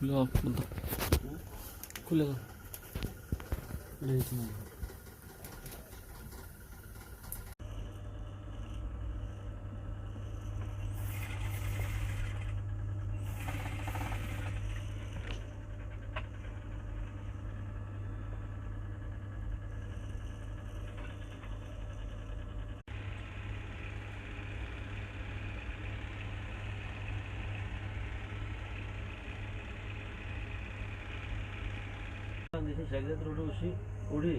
খুলে দাও, খুলে দাও। উড়ি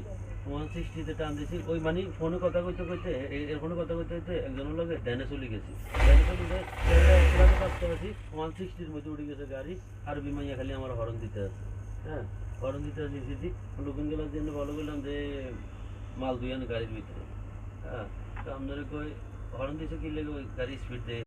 160 টান দিছি ওই মানে ফোনে কথা কইতে কইতে এর ফোনে কথা কইতে কইতে একজনের লগে ড্যানে চলে গেছি ড্যানে চলে কাজ করেছি 160 মধ্যে উড়ে গেছে গাড়ি আর বিমাইয়া খালি আমার হরন দিতে আছে হ্যাঁ হরন দিতে দিয়েছি লোকজন গেলার জন্য ভালো করলাম যে মাল দুই আনে গাড়ির ভিতরে হ্যাঁ তো আপনারা কই হরন দিছে কি লেগে ওই গাড়ি স্পিড দিয়ে